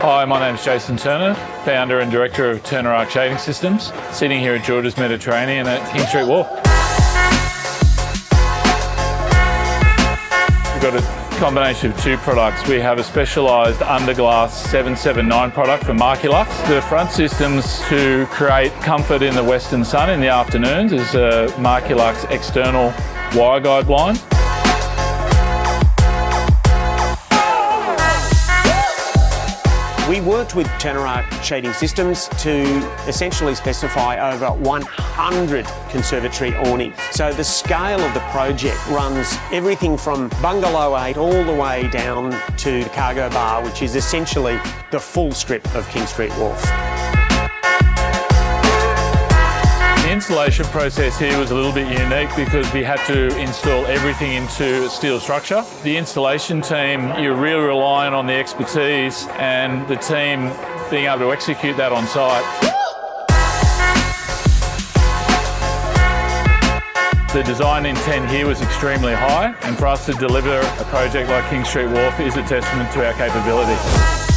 Hi, my name's Jason Turner, founder and director of Turnerarc Shading Systems, sitting here at George's Mediterranean at King St Wharf. We've got a combination of two products. We have a specialised underglass 779 product from Markilux. The front systems to create comfort in the western sun in the afternoons is a Markilux external wire guide blind. We worked with Turnerarc Shading Systems to essentially specify over 100 conservatory awnings. So the scale of the project runs everything from Bungalow 8 all the way down to the cargo bar, which is essentially the full strip of King St Wharf. The installation process here was a little bit unique because we had to install everything into a steel structure. The installation team, you're really relying on the expertise and the team being able to execute that on site. The design intent here was extremely high, and for us to deliver a project like King St Wharf is a testament to our capability.